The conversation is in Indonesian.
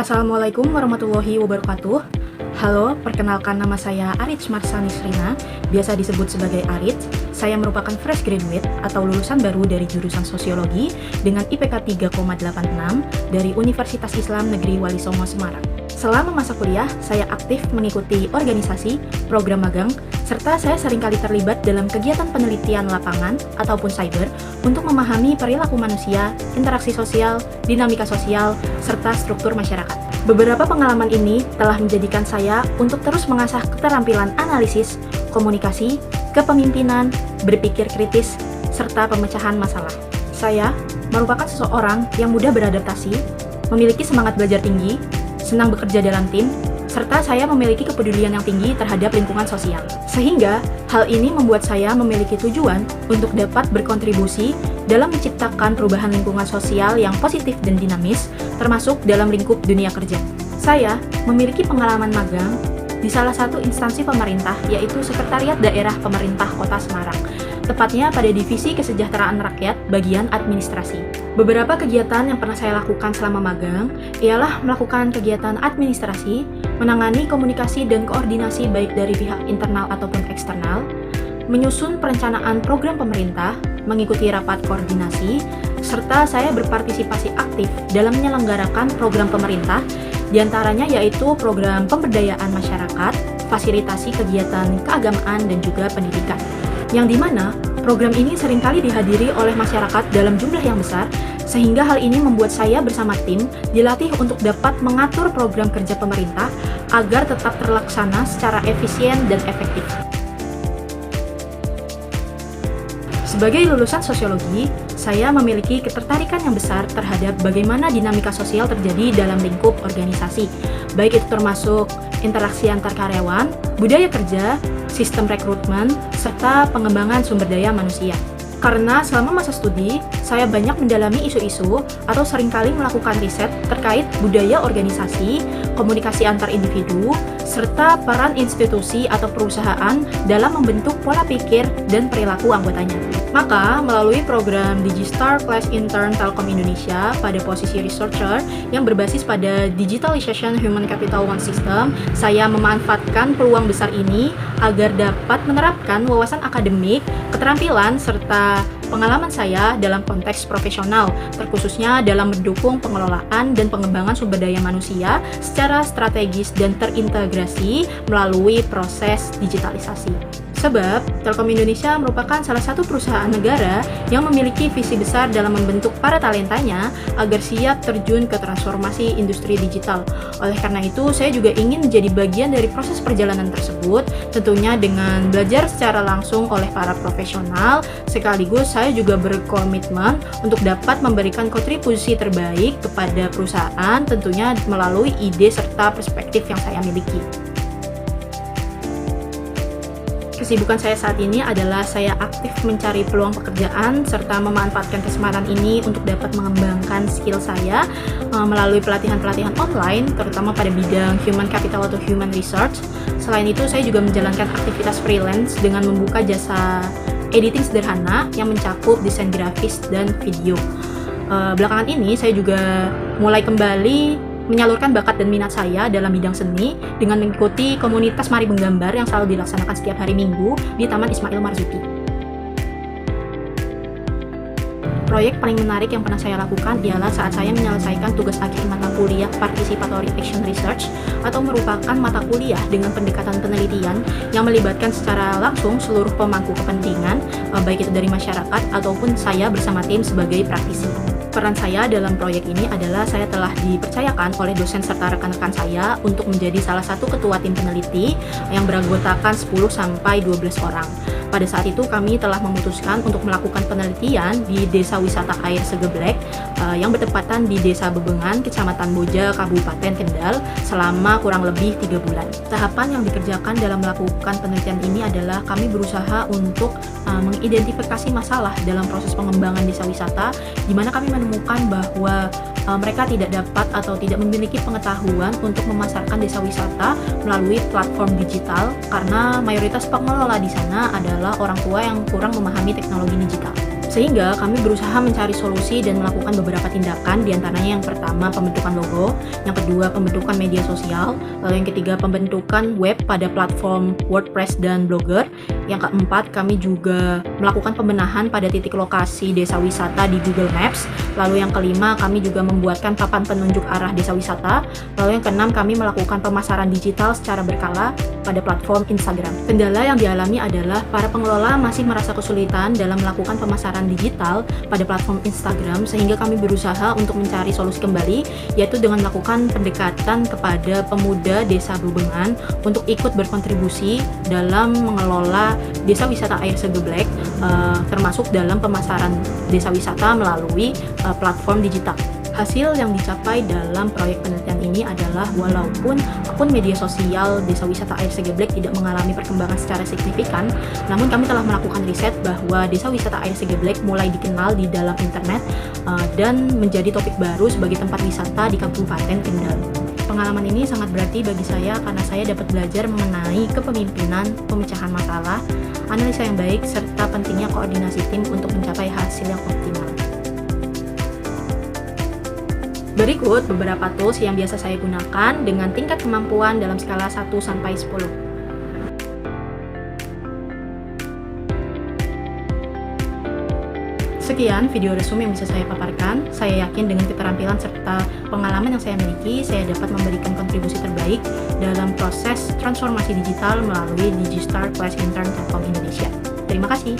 Assalamualaikum warahmatullahi wabarakatuh. Halo, perkenalkan nama saya Arits Marsani Srina, biasa disebut sebagai Arits. Saya merupakan fresh graduate atau lulusan baru dari jurusan Sosiologi dengan IPK 3,86 dari Universitas Islam Negeri Wali Songo Semarang. Selama masa kuliah, saya aktif mengikuti organisasi, program magang, serta saya seringkali terlibat dalam kegiatan penelitian lapangan ataupun cyber untuk memahami perilaku manusia, interaksi sosial, dinamika sosial, serta struktur masyarakat. Beberapa pengalaman ini telah menjadikan saya untuk terus mengasah keterampilan analisis, komunikasi, kepemimpinan, berpikir kritis, serta pemecahan masalah. Saya merupakan seseorang yang mudah beradaptasi, memiliki semangat belajar tinggi, senang bekerja dalam tim, serta saya memiliki kepedulian yang tinggi terhadap lingkungan sosial. Sehingga, hal ini membuat saya memiliki tujuan untuk dapat berkontribusi dalam menciptakan perubahan lingkungan sosial yang positif dan dinamis, termasuk dalam lingkup dunia kerja. Saya memiliki pengalaman magang di salah satu instansi pemerintah, yaitu Sekretariat Daerah Pemerintah Kota Semarang, tepatnya pada Divisi Kesejahteraan Rakyat, bagian administrasi. Beberapa kegiatan yang pernah saya lakukan selama magang ialah melakukan kegiatan administrasi, menangani komunikasi dan koordinasi baik dari pihak internal ataupun eksternal, menyusun perencanaan program pemerintah, mengikuti rapat koordinasi, serta saya berpartisipasi aktif dalam menyelenggarakan program pemerintah, diantaranya yaitu program pemberdayaan masyarakat, fasilitasi kegiatan keagamaan dan juga pendidikan. Yang dimana program ini seringkali dihadiri oleh masyarakat dalam jumlah yang besar, sehingga hal ini membuat saya bersama tim dilatih untuk dapat mengatur program kerja pemerintah agar tetap terlaksana secara efisien dan efektif. Sebagai lulusan sosiologi, saya memiliki ketertarikan yang besar terhadap bagaimana dinamika sosial terjadi dalam lingkup organisasi, baik itu termasuk interaksi antar karyawan, budaya kerja, sistem rekrutmen, serta pengembangan sumber daya manusia. Karena selama masa studi, saya banyak mendalami isu-isu atau seringkali melakukan riset terkait budaya organisasi, komunikasi antar individu, serta peran institusi atau perusahaan dalam membentuk pola pikir dan perilaku anggotanya. Maka, melalui program DigiStar Class Intern Telkom Indonesia pada posisi researcher yang berbasis pada Digitalization Human Capital One System, saya memanfaatkan peluang besar ini agar dapat menerapkan wawasan akademik, keterampilan, serta pengalaman saya dalam konteks profesional, terkhususnya dalam mendukung pengelolaan dan pengembangan sumber daya manusia secara strategis dan terintegrasi melalui proses digitalisasi. Sebab, Telkom Indonesia merupakan salah satu perusahaan negara yang memiliki visi besar dalam membentuk para talentanya agar siap terjun ke transformasi industri digital. Oleh karena itu, saya juga ingin menjadi bagian dari proses perjalanan tersebut, tentunya dengan belajar secara langsung oleh para profesional, sekaligus saya juga berkomitmen untuk dapat memberikan kontribusi terbaik kepada perusahaan, tentunya melalui ide serta perspektif yang saya miliki. Kesibukan saya saat ini adalah saya aktif mencari peluang pekerjaan serta memanfaatkan kesempatan ini untuk dapat mengembangkan skill saya melalui pelatihan-pelatihan online, terutama pada bidang human capital atau human research. Selain itu, saya juga menjalankan aktivitas freelance dengan membuka jasa editing sederhana yang mencakup desain grafis dan video. Belakangan ini, saya juga mulai kembali menyalurkan bakat dan minat saya dalam bidang seni dengan mengikuti komunitas Mari Menggambar yang selalu dilaksanakan setiap hari Minggu di Taman Ismail Marzuki. Proyek paling menarik yang pernah saya lakukan ialah saat saya menyelesaikan tugas akhir mata kuliah Participatory Action Research, atau merupakan mata kuliah dengan pendekatan penelitian yang melibatkan secara langsung seluruh pemangku kepentingan, baik itu dari masyarakat ataupun saya bersama tim sebagai praktisi. Peran saya dalam proyek ini adalah saya telah dipercayakan oleh dosen serta rekan-rekan saya untuk menjadi salah satu ketua tim peneliti yang beranggotakan 10-12 orang. Pada saat itu kami telah memutuskan untuk melakukan penelitian di Desa Wisata Air Segeblek yang bertepatan di Desa Bebengan, Kecamatan Boja, Kabupaten Kendal selama kurang lebih 3 bulan. Tahapan yang dikerjakan dalam melakukan penelitian ini adalah kami berusaha untuk mengidentifikasi masalah dalam proses pengembangan desa wisata, di mana kami menemukan bahwa mereka tidak dapat atau tidak memiliki pengetahuan untuk memasarkan desa wisata melalui platform digital karena mayoritas pengelola di sana adalah orang tua yang kurang memahami teknologi digital. Sehingga kami berusaha mencari solusi dan melakukan beberapa tindakan, diantaranya yang pertama pembentukan logo, yang kedua pembentukan media sosial, lalu yang ketiga pembentukan web pada platform WordPress dan Blogger, yang keempat kami juga melakukan pembenahan pada titik lokasi desa wisata di Google Maps, lalu yang kelima kami juga membuatkan papan penunjuk arah desa wisata, lalu yang keenam kami melakukan pemasaran digital secara berkala pada platform Instagram. Kendala yang dialami adalah para pengelola masih merasa kesulitan dalam melakukan pemasaran digital pada platform Instagram, sehingga kami berusaha untuk mencari solusi kembali, yaitu dengan melakukan pendekatan kepada pemuda desa Bebengan untuk ikut berkontribusi dalam mengelola desa wisata Air Segeblek, termasuk dalam pemasaran desa wisata melalui platform digital. Hasil yang dicapai dalam proyek penelitian ini adalah walaupun akun media sosial desa wisata Air Segeblek tidak mengalami perkembangan secara signifikan, namun kami telah melakukan riset bahwa desa wisata Air Segeblek mulai dikenal di dalam internet dan menjadi topik baru sebagai tempat wisata di Kabupaten Kendal. Pengalaman ini sangat berarti bagi saya karena saya dapat belajar mengenai kepemimpinan, pemecahan masalah, analisa yang baik, serta pentingnya koordinasi tim untuk mencapai hasil yang optimal. Berikut beberapa tools yang biasa saya gunakan dengan tingkat kemampuan dalam skala 1 sampai 10. Sekian video resume yang bisa saya paparkan. Saya yakin dengan keterampilan serta pengalaman yang saya miliki, saya dapat memberikan kontribusi terbaik dalam proses transformasi digital melalui Digistar Class Intern Telkom Indonesia. Terima kasih.